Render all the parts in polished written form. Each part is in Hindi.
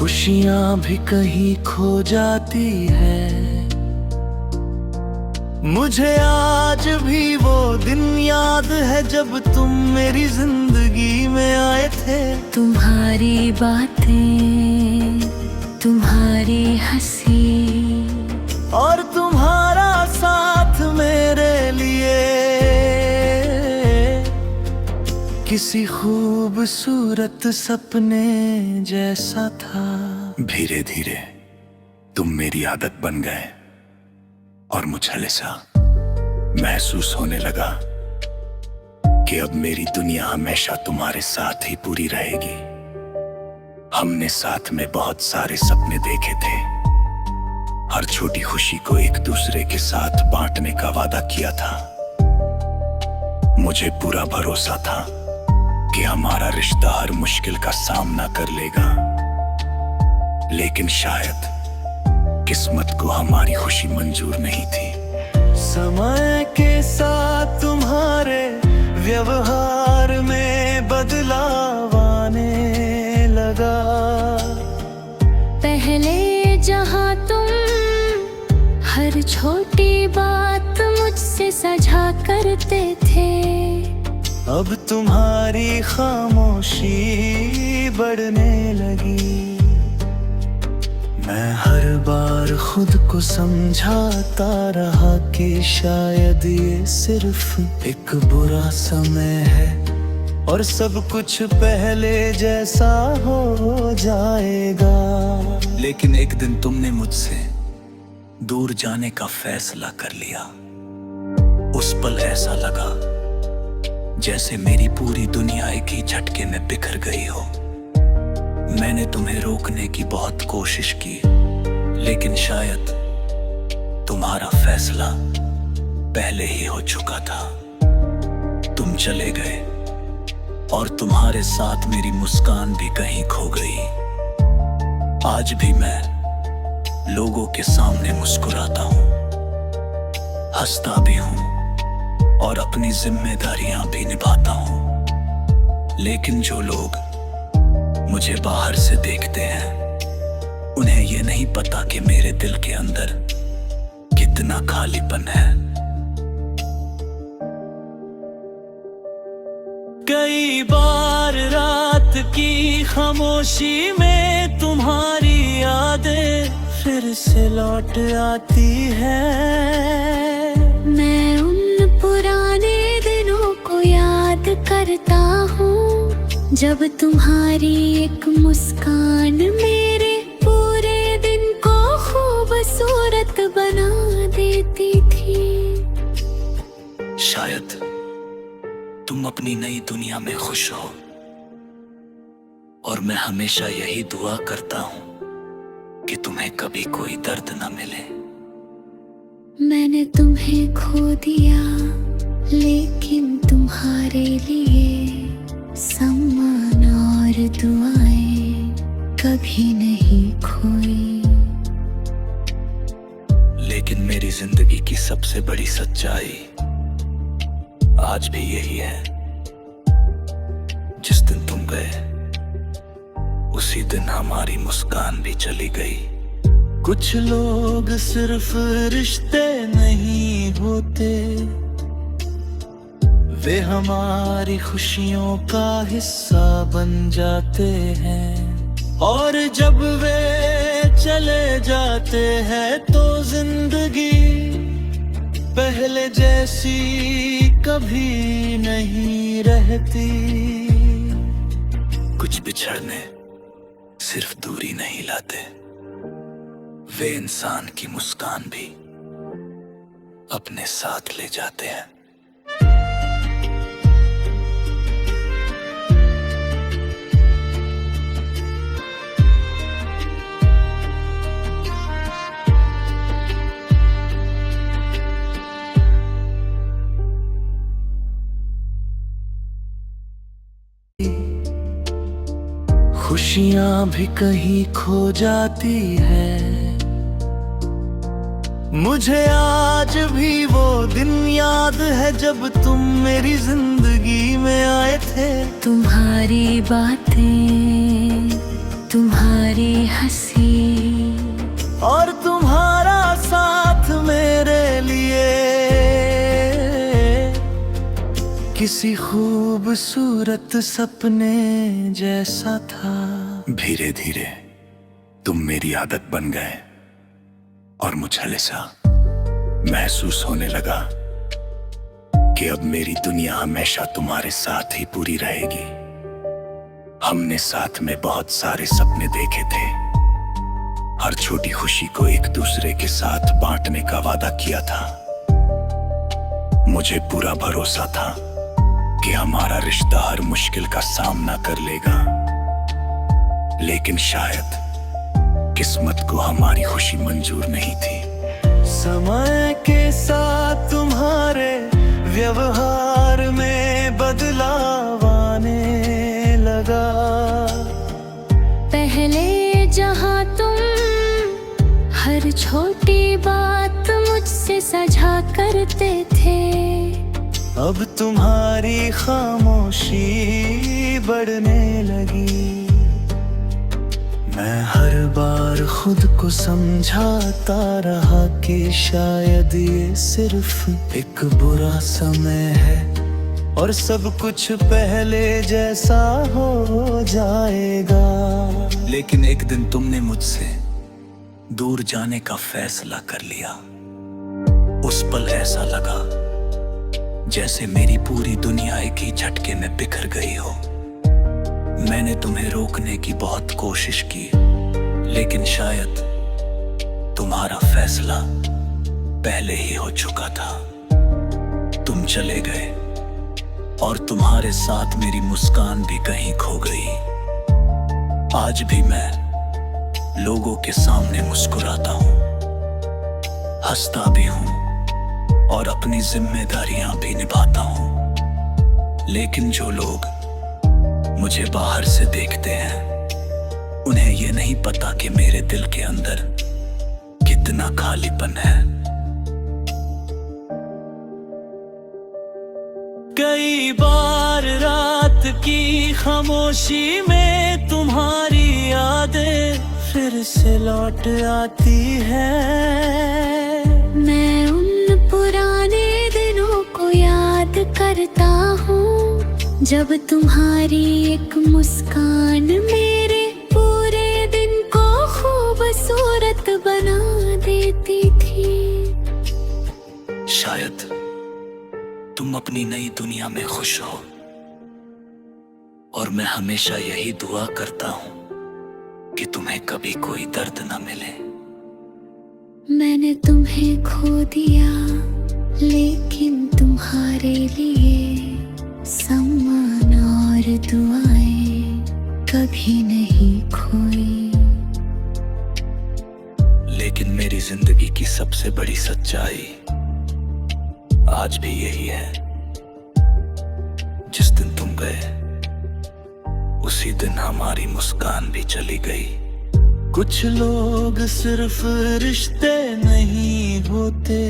खुशियां भी कहीं खो जाती है। मुझे आज भी वो दिन याद है जब तुम मेरी जिंदगी में आए थे। तुम्हारी बातें, तुम्हारी हंसी और तुम्हारा साथ मेरे लिए किसी खूबसूरत सपने जैसा था। धीरे धीरे तुम मेरी आदत बन गए और मुझे ऐसा महसूस होने लगा कि अब मेरी दुनिया हमेशा तुम्हारे साथ ही पूरी रहेगी। हमने साथ में बहुत सारे सपने देखे थे, हर छोटी खुशी को एक दूसरे के साथ बांटने का वादा किया था। मुझे पूरा भरोसा था कि हमारा रिश्ता हर मुश्किल का सामना कर लेगा, लेकिन शायद किस्मत को हमारी खुशी मंजूर नहीं थी। समय के साथ तुम्हारे व्यवहार में बदलाव आने लगा। पहले जहाँ तुम हर छोटी बात मुझसे साझा करते थे, अब तुम्हारी खामोशी बढ़ने लगी। मैं हर बार खुद को समझाता रहा कि शायद ये सिर्फ एक बुरा समय है और सब कुछ पहले जैसा हो जाएगा। लेकिन एक दिन तुमने मुझसे दूर जाने का फैसला कर लिया। उस पल ऐसा लगा जैसे मेरी पूरी दुनिया एक ही झटके में बिखर गई हो। मैंने तुम्हें रोकने की बहुत कोशिश की, लेकिन शायद तुम्हारा फैसला पहले ही हो चुका था। तुम चले गए और तुम्हारे साथ मेरी मुस्कान भी कहीं खो गई। आज भी मैं लोगों के सामने मुस्कुराता हूँ, हंसता भी हूँ और अपनी जिम्मेदारियां भी निभाता हूँ। लेकिन जो लोग मुझे बाहर से देखते हैं, उन्हें ये नहीं पता कि मेरे दिल के अंदर कितना खालीपन है। कई बार रात की खामोशी में तुम्हारी यादें फिर से लौट आती है। मैं उन पुराने दिनों को याद करता हूँ जब तुम्हारी एक मुस्कान मेरे पूरे दिन को खूबसूरत बना देती थी। शायद तुम अपनी नई दुनिया में खुश हो और मैं हमेशा यही दुआ करता हूँ कि तुम्हें कभी कोई दर्द न मिले। मैंने तुम्हें खो दिया, लेकिन तुम्हारे लिए सम्मान और दुआएं कभी नहीं खोई। लेकिन मेरी जिंदगी की सबसे बड़ी सच्चाई आज भी यही है, जिस दिन तुम गए उसी दिन हमारी मुस्कान भी चली गई। कुछ लोग सिर्फ रिश्ते नहीं होते, वे हमारी खुशियों का हिस्सा बन जाते हैं। और जब वे चले जाते हैं तो जिंदगी पहले जैसी कभी नहीं रहती। कुछ बिछड़ने सिर्फ दूरी नहीं लाते, वे इंसान की मुस्कान भी अपने साथ ले जाते हैं। खुशियां भी कहीं खो जाती है। मुझे आज भी वो दिन याद है जब तुम मेरी जिंदगी में आए थे। तुम्हारी बातें, तुम्हारी किसी खूबसूरत सपने जैसा था। धीरे धीरे तुम मेरी आदत बन गए और मुझे ऐसा महसूस होने लगा कि अब मेरी दुनिया हमेशा तुम्हारे साथ ही पूरी रहेगी। हमने साथ में बहुत सारे सपने देखे थे, हर छोटी खुशी को एक दूसरे के साथ बांटने का वादा किया था। मुझे पूरा भरोसा था कि हमारा रिश्ता हर मुश्किल का सामना कर लेगा, लेकिन शायद किस्मत को हमारी खुशी मंजूर नहीं थी। समय के साथ तुम्हारे व्यवहार में बदलाव आने लगा। पहले जहाँ तुम हर छोटी बात मुझसे साझा करते थे, अब तुम्हारी खामोशी बढ़ने लगी। मैं हर बार खुद को समझाता रहा कि शायद ये सिर्फ एक बुरा समय है और सब कुछ पहले जैसा हो जाएगा। लेकिन एक दिन तुमने मुझसे दूर जाने का फैसला कर लिया। उस पल ऐसा लगा जैसे मेरी पूरी दुनिया एक ही झटके में बिखर गई हो। मैंने तुम्हें रोकने की बहुत कोशिश की, लेकिन शायद तुम्हारा फैसला पहले ही हो चुका था। तुम चले गए और तुम्हारे साथ मेरी मुस्कान भी कहीं खो गई। आज भी मैं लोगों के सामने मुस्कुराता हूँ, हंसता भी हूँ और अपनी जिम्मेदारियां भी निभाता हूँ। लेकिन जो लोग मुझे बाहर से देखते हैं, उन्हें ये नहीं पता कि मेरे दिल के अंदर कितना खालीपन है। कई बार रात की खामोशी में तुम्हारी यादें फिर से लौट आती है। मैं उन पुराने दिनों को याद करता हूँ जब तुम्हारी एक मुस्कान मेरे पूरे दिन को खूबसूरत बना देती थी। शायद तुम अपनी नई दुनिया में खुश हो और मैं हमेशा यही दुआ करता हूँ कि तुम्हें कभी कोई दर्द न मिले। मैंने तुम्हें खो दिया, लेकिन तुम्हारे लिए सम्मान और दुआएं कभी नहीं खोई। लेकिन मेरी जिंदगी की सबसे बड़ी सच्चाई आज भी यही है। जिस दिन तुम गए उसी दिन हमारी मुस्कान भी चली गई। कुछ लोग सिर्फ रिश्ते नहीं होते,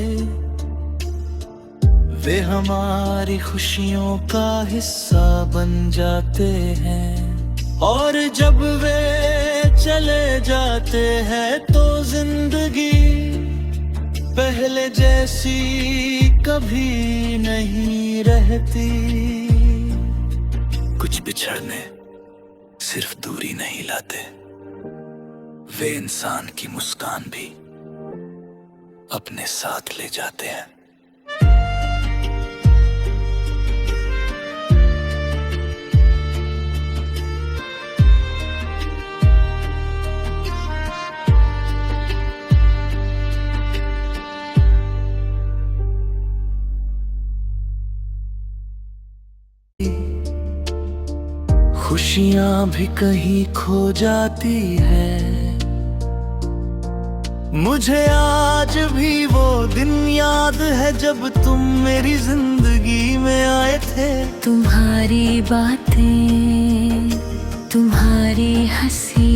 वे हमारी खुशियों का हिस्सा बन जाते हैं। और जब वे चले जाते हैं तो जिंदगी पहले जैसी कभी नहीं रहती। कुछ बिछड़ने सिर्फ दूरी नहीं लाते, वे इंसान की मुस्कान भी अपने साथ ले जाते हैं। खुशियां भी कहीं खो जाती है। मुझे आज भी वो दिन याद है जब तुम मेरी जिंदगी में आए थे। तुम्हारी बातें, तुम्हारी हंसी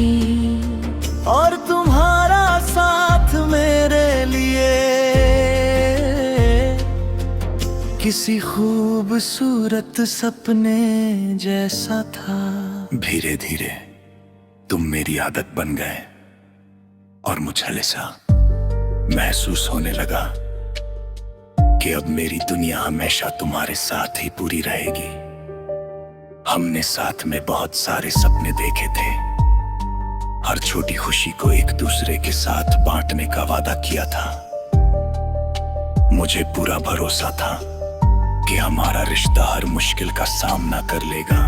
और तुम्हारा साथ मेरे लिए किसी खूबसूरत सपने जैसा था। धीरे धीरे तुम मेरी आदत बन गए और मुझे ऐसा महसूस होने लगा कि अब मेरी दुनिया हमेशा तुम्हारे साथ ही पूरी रहेगी। हमने साथ में बहुत सारे सपने देखे थे, हर छोटी खुशी को एक दूसरे के साथ बांटने का वादा किया था। मुझे पूरा भरोसा था कि हमारा रिश्ता हर मुश्किल का सामना कर लेगा,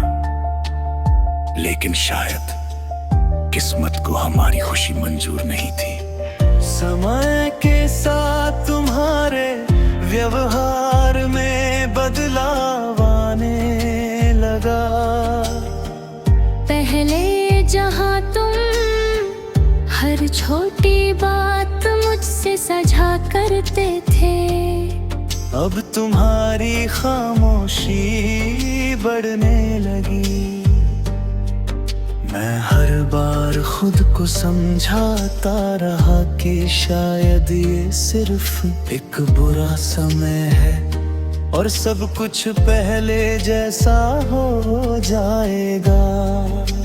लेकिन शायद किस्मत को हमारी खुशी मंजूर नहीं थी। समय के साथ तुम्हारे व्यवहार में बदलाव आने लगा। पहले जहाँ तुम हर छोटी बात मुझसे साझा करते थे, अब तुम्हारी खामोशी बढ़ने लगी। मैं हर बार खुद को समझाता रहा कि शायद ये सिर्फ एक बुरा समय है और सब कुछ पहले जैसा हो जाएगा।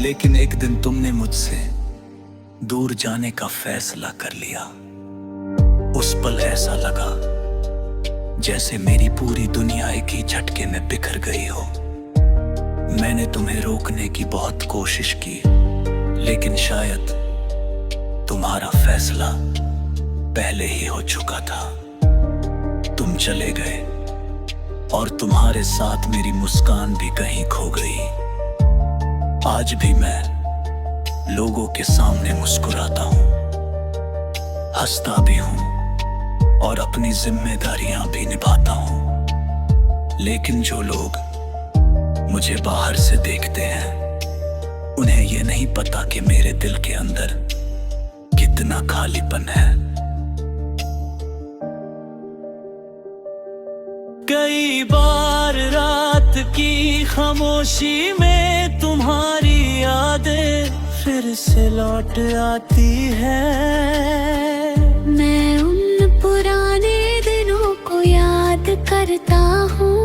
लेकिन एक दिन तुमने मुझसे दूर जाने का फैसला कर लिया। उस पल ऐसा लगा जैसे मेरी पूरी दुनिया एक ही झटके में बिखर गई हो। मैंने तुम्हें रोकने की बहुत कोशिश की, लेकिन शायद तुम्हारा फैसला पहले ही हो चुका था। तुम चले गए और तुम्हारे साथ मेरी मुस्कान भी कहीं खो गई। आज भी मैं लोगों के सामने मुस्कुराता हूँ, हंसता भी हूँ और अपनी जिम्मेदारियां भी निभाता हूँ। लेकिन जो लोग मुझे बाहर से देखते हैं, उन्हें ये नहीं पता कि मेरे दिल के अंदर कितना खालीपन है। कई बार रात की खामोशी में तुम्हारी यादें फिर से लौट आती है। मैं उन पुराने दिनों को याद करता हूँ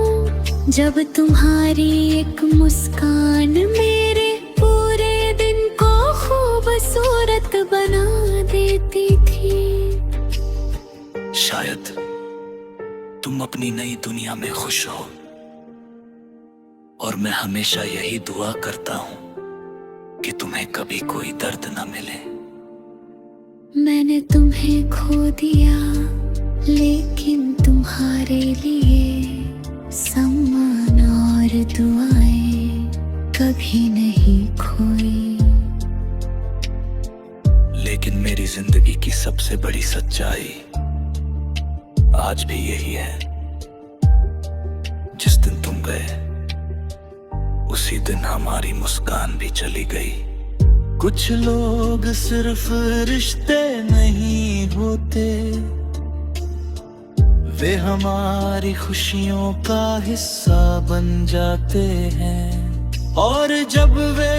जब तुम्हारी एक मुस्कान मेरे पूरे दिन को खूबसूरत बना देती थी। शायद तुम अपनी नई दुनिया में खुश हो और मैं हमेशा यही दुआ करता हूँ कि तुम्हें कभी कोई दर्द न मिले। मैंने तुम्हें खो दिया, लेकिन तुम्हारे लिए सम्मान और दुआएं कभी नहीं खोई। लेकिन मेरी जिंदगी की सबसे बड़ी सच्चाई आज भी यही है। जिस दिन तुम गए, उसी दिन हमारी मुस्कान भी चली गई। कुछ लोग सिर्फ रिश्ते नहीं होते, वे हमारी खुशियों का हिस्सा बन जाते हैं। और जब वे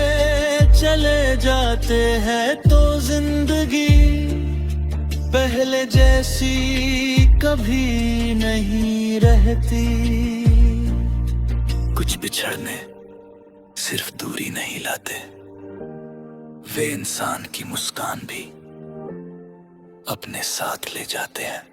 चले जाते हैं तो जिंदगी पहले जैसी कभी नहीं रहती। कुछ बिछड़ने सिर्फ दूरी नहीं लाते, वे इंसान की मुस्कान भी अपने साथ ले जाते हैं।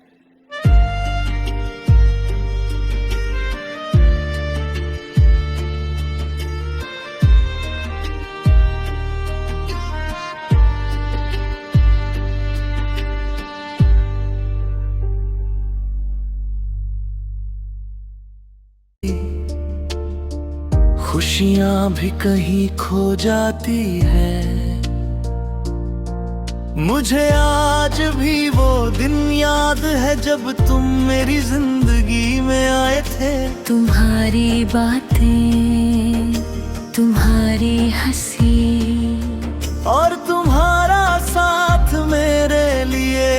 खुशियां भी कहीं खो जाती है। मुझे आज भी वो दिन याद है जब तुम मेरी जिंदगी में आए थे। तुम्हारी बातें, तुम्हारी हंसी और तुम्हारा साथ मेरे लिए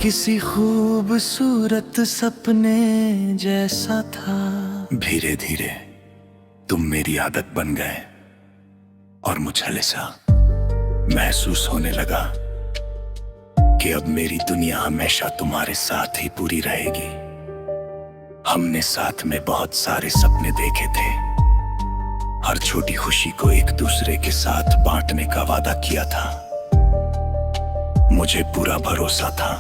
किसी खूबसूरत सपने जैसा था। धीरे धीरे तुम मेरी आदत बन गए और मुझे ऐसा महसूस होने लगा कि अब मेरी दुनिया हमेशा तुम्हारे साथ ही पूरी रहेगी। हमने साथ में बहुत सारे सपने देखे थे, हर छोटी खुशी को एक दूसरे के साथ बांटने का वादा किया था। मुझे पूरा भरोसा था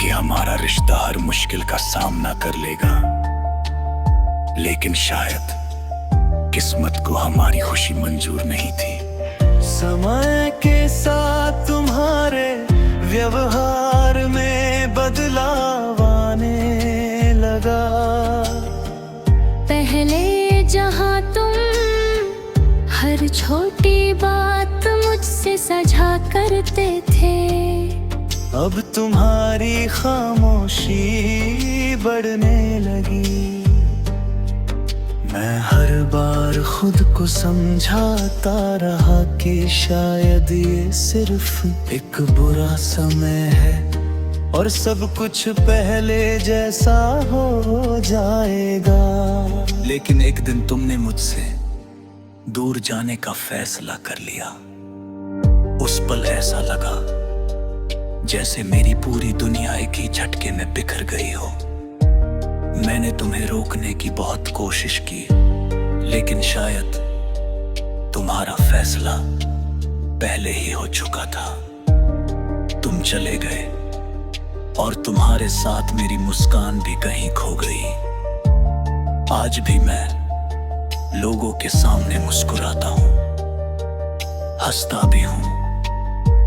कि कि हमारा रिश्ता हर मुश्किल का सामना कर लेगा, लेकिन शायद किस्मत को हमारी खुशी मंजूर नहीं थी। समय के साथ तुम्हारे व्यवहार में बदलाव आने लगा। पहले जहाँ तुम हर छोटी बात मुझसे साझा करते थे, अब तुम्हारी खामोशी बढ़ने लगी। मैं हर बार खुद को समझाता रहा कि शायद ये सिर्फ एक बुरा समय है और सब कुछ पहले जैसा हो जाएगा। लेकिन एक दिन तुमने मुझसे दूर जाने का फैसला कर लिया। उस पल ऐसा लगा जैसे मेरी पूरी दुनिया एक ही झटके में बिखर गई हो। मैंने तुम्हें रोकने की बहुत कोशिश की, लेकिन शायद तुम्हारा फैसला पहले ही हो चुका था। तुम चले गए और तुम्हारे साथ मेरी मुस्कान भी कहीं खो गई। आज भी मैं लोगों के सामने मुस्कुराता हूँ, हंसता भी हूँ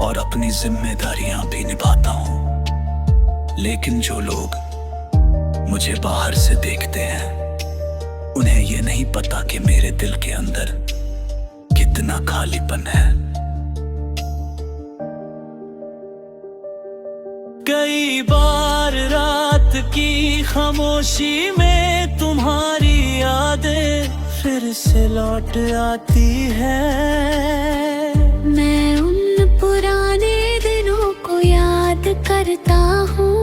और अपनी जिम्मेदारियां भी निभाता हूँ। लेकिन जो लोग मुझे बाहर से देखते हैं, उन्हें ये नहीं पता कि मेरे दिल के अंदर कितना खालीपन है। कई बार रात की खामोशी में तुम्हारी यादें फिर से लौट आती है। मैं उन पुराने दिनों को याद करता हूँ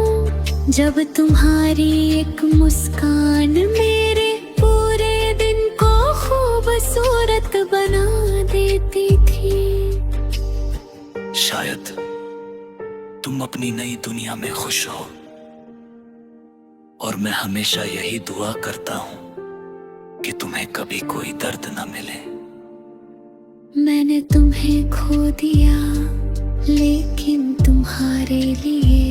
जब तुम्हारी एक मुस्कान मेरे पूरे दिन को खूबसूरत बना देती थी। शायद तुम अपनी नई दुनिया में खुश हो और मैं हमेशा यही दुआ करता हूँ कि तुम्हें कभी कोई दर्द न मिले। मैंने तुम्हें खो दिया, लेकिन तुम्हारे लिए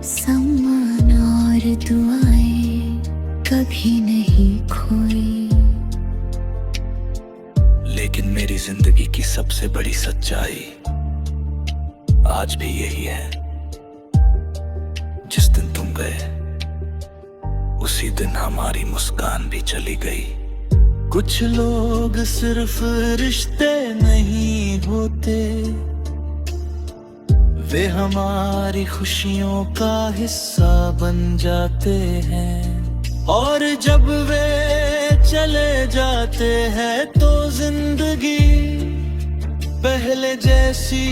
सम्मान और दुआएं कभी नहीं खोई। लेकिन मेरी जिंदगी की सबसे बड़ी सच्चाई आज भी यही है। जिस दिन तुम गए, उसी दिन हमारी मुस्कान भी चली गई। कुछ लोग सिर्फ रिश्ते नहीं होते, वे हमारी खुशियों का हिस्सा बन जाते हैं। और जब वे चले जाते हैं तो जिंदगी पहले जैसी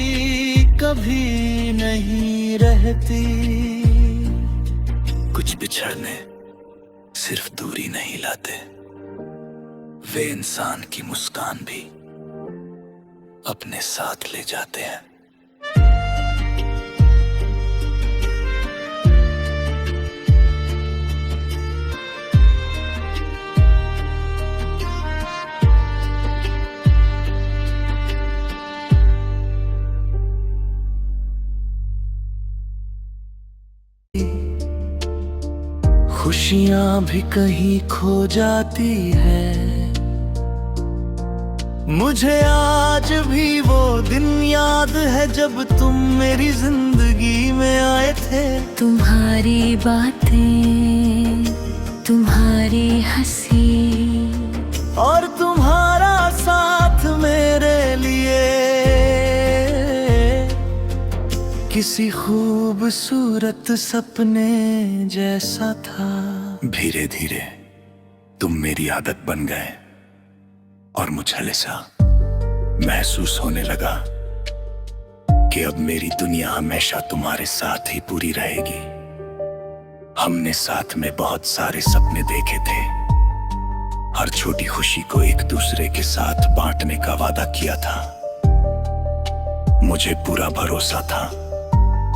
कभी नहीं रहती। कुछ बिछड़ने सिर्फ दूरी नहीं लाते, वे इंसान की मुस्कान भी अपने साथ ले जाते हैं। खुशियां भी कहीं खो जाती है। मुझे आज भी वो दिन याद है जब तुम मेरी जिंदगी में आए थे। तुम्हारी बातें, तुम्हारी हंसी और तुम्हारा साथ मेरे लिए किसी खूबसूरत सपने जैसा था। धीरे धीरे तुम मेरी आदत बन गए और मुझे ऐसा महसूस होने लगा कि अब मेरी दुनिया हमेशा तुम्हारे साथ ही पूरी रहेगी। हमने साथ में बहुत सारे सपने देखे थे, हर छोटी खुशी को एक दूसरे के साथ बांटने का वादा किया था। मुझे पूरा भरोसा था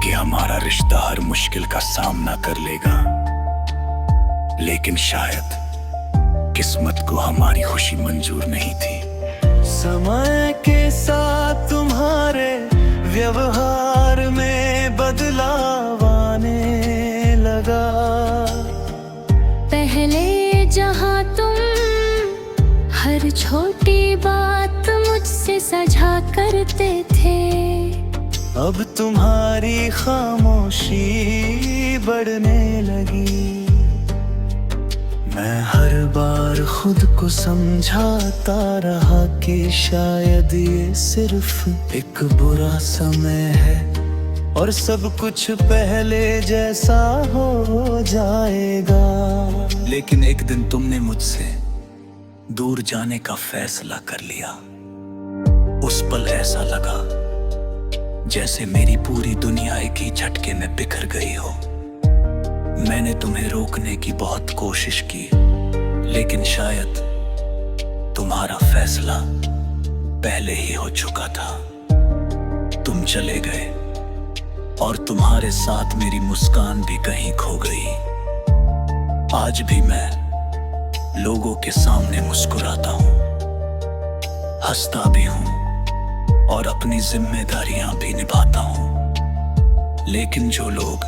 कि हमारा रिश्ता हर मुश्किल का सामना कर लेगा, लेकिन शायद किस्मत को हमारी खुशी मंजूर नहीं थी। समय के साथ तुम्हारे व्यवहार में बदलाव आने छोटी बात मुझसे सजा करते थे, अब तुम्हारी खामोशी बढ़ने लगी। मैं हर बार खुद को समझाता रहा कि शायद ये सिर्फ एक बुरा समय है और सब कुछ पहले जैसा हो जाएगा। लेकिन एक दिन तुमने मुझसे दूर जाने का फैसला कर लिया। उस पल ऐसा लगा जैसे मेरी पूरी दुनिया एक ही झटके में बिखर गई हो। मैंने तुम्हें रोकने की बहुत कोशिश की, लेकिन शायद तुम्हारा फैसला पहले ही हो चुका था। तुम चले गए और तुम्हारे साथ मेरी मुस्कान भी कहीं खो गई। आज भी मैं लोगों के सामने मुस्कुराता हूँ, हंसता भी हूँ और अपनी जिम्मेदारियां भी निभाता हूँ। लेकिन जो लोग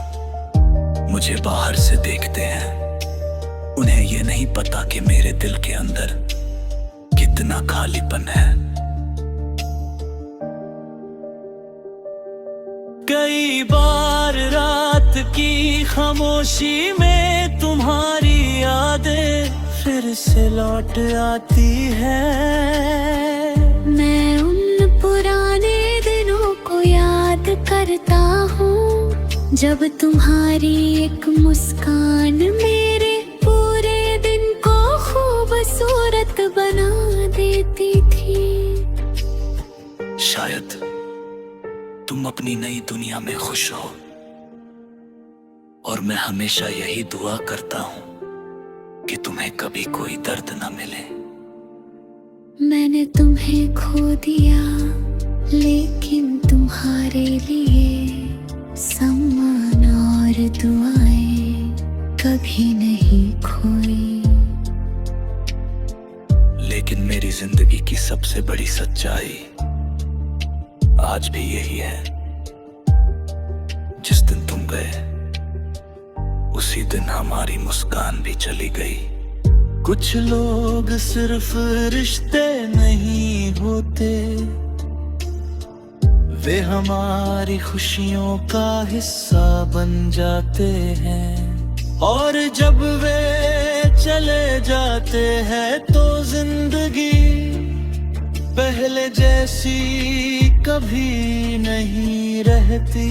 मुझे बाहर से देखते हैं, उन्हें ये नहीं पता कि मेरे दिल के अंदर कितना खालीपन है। कई बार रात की खामोशी में तुम्हारी यादें फिर से लौट आती है। मैं उन पुराने दिनों को याद करता हूँ जब तुम्हारी एक मुस्कान मेरे पूरे दिन को खूबसूरत बना देती थी। शायद तुम अपनी नई दुनिया में खुश हो और मैं हमेशा यही दुआ करता हूँ कि तुम्हें कभी कोई दर्द न मिले। मैंने तुम्हें खो दिया, लेकिन तुम्हारे लिए सम्मान और दुआएं कभी नहीं खोई। लेकिन मेरी जिंदगी की सबसे बड़ी सच्चाई आज भी यही है। जिस दिन तुम गए, उसी दिन हमारी मुस्कान भी चली गई। कुछ लोग सिर्फ रिश्ते नहीं होते, वे हमारी खुशियों का हिस्सा बन जाते हैं। और जब वे चले जाते हैं तो जिंदगी पहले जैसी कभी नहीं रहती।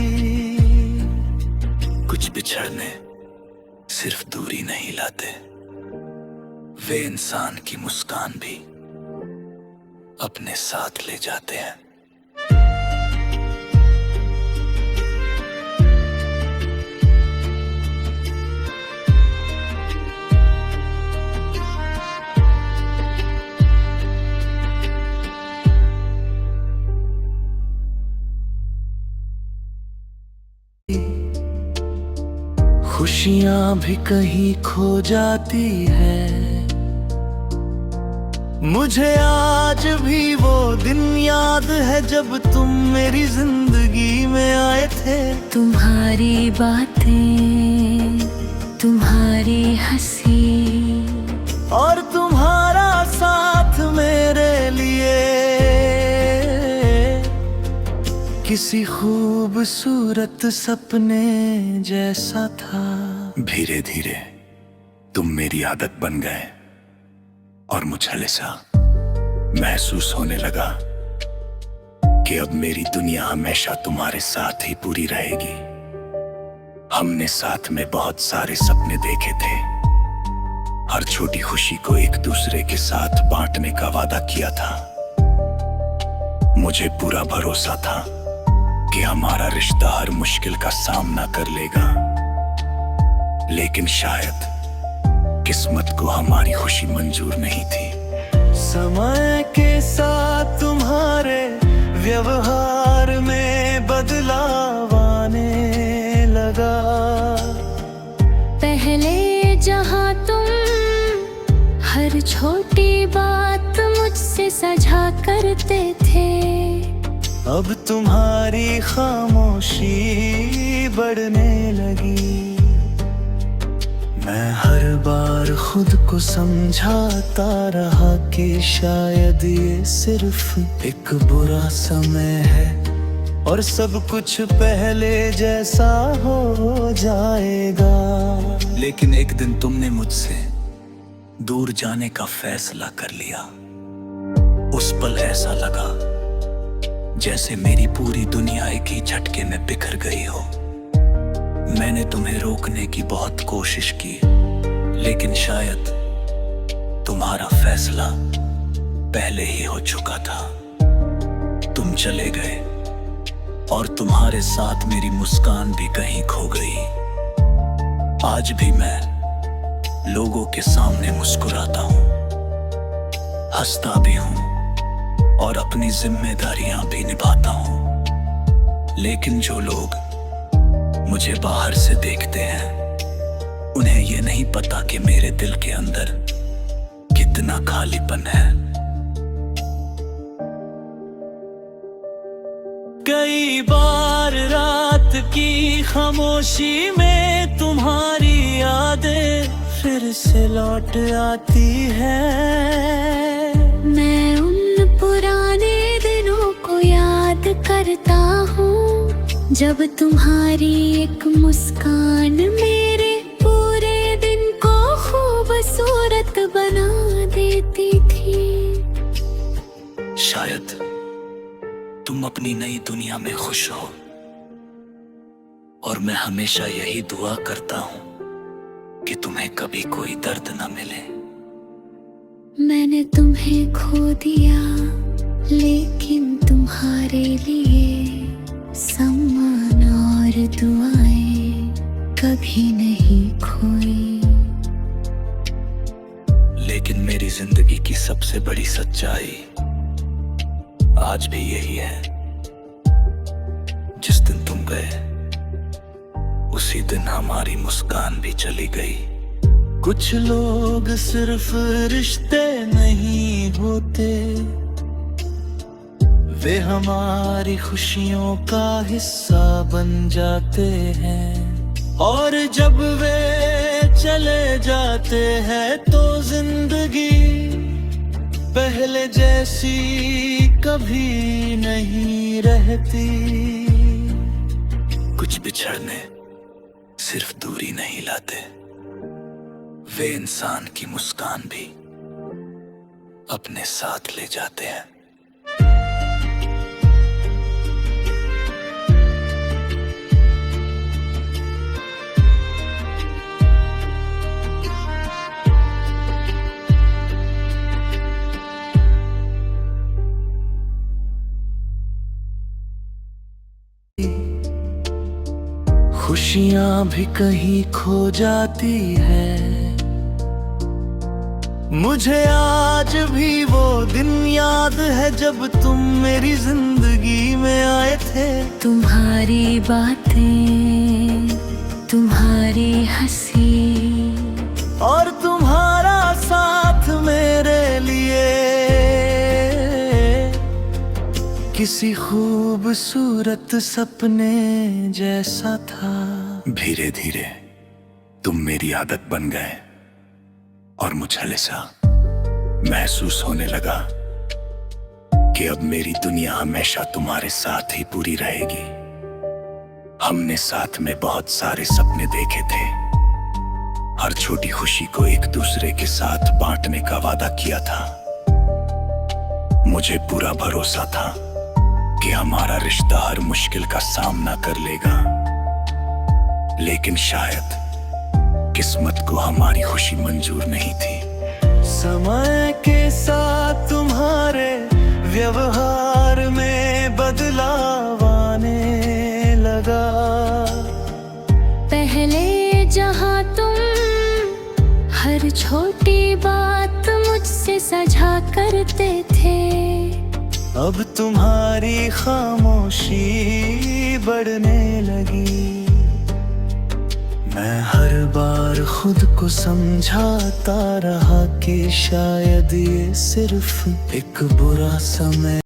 कुछ बिछड़ने सिर्फ दूरी नहीं लाते, वे इंसान की मुस्कान भी अपने साथ ले जाते हैं। खुशियां भी कहीं खो जाती है। मुझे आज भी वो दिन याद है जब तुम मेरी जिंदगी में आए थे। तुम्हारी बातें, तुम्हारी हंसी और तुम्हारा साथ मेरे लिए किसी खूबसूरत सपने जैसा था। धीरे धीरे तुम मेरी आदत बन गए और मुझे ऐसा महसूस होने लगा कि अब मेरी दुनिया हमेशा तुम्हारे साथ ही पूरी रहेगी। हमने साथ में बहुत सारे सपने देखे थे, हर छोटी खुशी को एक दूसरे के साथ बांटने का वादा किया था। मुझे पूरा भरोसा था कि हमारा रिश्ता हर मुश्किल का सामना कर लेगा। लेकिन शायद किस्मत को हमारी खुशी मंजूर नहीं थी। समय के साथ तुम्हारे व्यवहार में बदलाव आने लगा। पहले जहाँ तुम हर छोटी बात मुझसे सजा करते थे, अब तुम्हारी खामोशी बढ़ने लगी। मैं हर बार खुद को समझाता रहा कि शायद ये सिर्फ एक बुरा समय है और सब कुछ पहले जैसा हो जाएगा। लेकिन एक दिन तुमने मुझसे दूर जाने का फैसला कर लिया। उस पल ऐसा लगा जैसे मेरी पूरी दुनिया एक ही झटके में बिखर गई हो। मैंने तुम्हें रोकने की बहुत कोशिश की, लेकिन शायद तुम्हारा फैसला पहले ही हो चुका था। तुम चले गए और तुम्हारे साथ मेरी मुस्कान भी कहीं खो गई। आज भी मैं लोगों के सामने मुस्कुराता हूँ, हंसता भी हूँ और अपनी जिम्मेदारियां भी निभाता हूँ। लेकिन जो लोग मुझे बाहर से देखते हैं, उन्हें ये नहीं पता कि मेरे दिल के अंदर कितना खालीपन है। कई बार रात की खामोशी में तुम्हारी यादें फिर से लौट आती है। मैं उन पुराने दिनों को याद करता हूँ जब तुम्हारी एक मुस्कान मेरे पूरे दिन को खूबसूरत बना देती थी। शायद तुम अपनी नई दुनिया में खुश हो और मैं हमेशा यही दुआ करता हूँ कि तुम्हें कभी कोई दर्द न मिले। मैंने तुम्हें खो दिया, लेकिन तुम्हारे लिए सम्मान और दुआएं कभी नहीं खोई। लेकिन मेरी जिंदगी की सबसे बड़ी सच्चाई आज भी यही है। जिस दिन तुम गए, उसी दिन हमारी मुस्कान भी चली गई। कुछ लोग सिर्फ रिश्ते नहीं होते, वे हमारी खुशियों का हिस्सा बन जाते हैं। और जब वे चले जाते हैं तो जिंदगी पहले जैसी कभी नहीं रहती। कुछ बिछड़ने सिर्फ दूरी नहीं लाते, वे इंसान की मुस्कान भी अपने साथ ले जाते हैं। खुशियां भी कहीं खो जाती है। मुझे आज भी वो दिन याद है जब तुम मेरी जिंदगी में आए थे। तुम्हारी बातें, तुम्हारी हंसी और तुम्हारा साथ मेरे लिए किसी खूबसूरत सपने जैसा था। धीरे धीरे तुम मेरी आदत बन गए और मुझे ऐसा महसूस होने लगा कि अब मेरी दुनिया हमेशा तुम्हारे साथ ही पूरी रहेगी। हमने साथ में बहुत सारे सपने देखे थे, हर छोटी खुशी को एक दूसरे के साथ बांटने का वादा किया था। मुझे पूरा भरोसा था कि हमारा रिश्ता हर मुश्किल का सामना कर लेगा। लेकिन शायद किस्मत को हमारी खुशी मंजूर नहीं थी। समय के साथ तुम्हारे व्यवहार में बदलाव आने लगा। पहले जहाँ तुम हर छोटी बात मुझसे साझा करते थे, अब तुम्हारी खामोशी बढ़ने लगी। मैं हर बार खुद को समझाता रहा कि शायद ये सिर्फ एक बुरा समय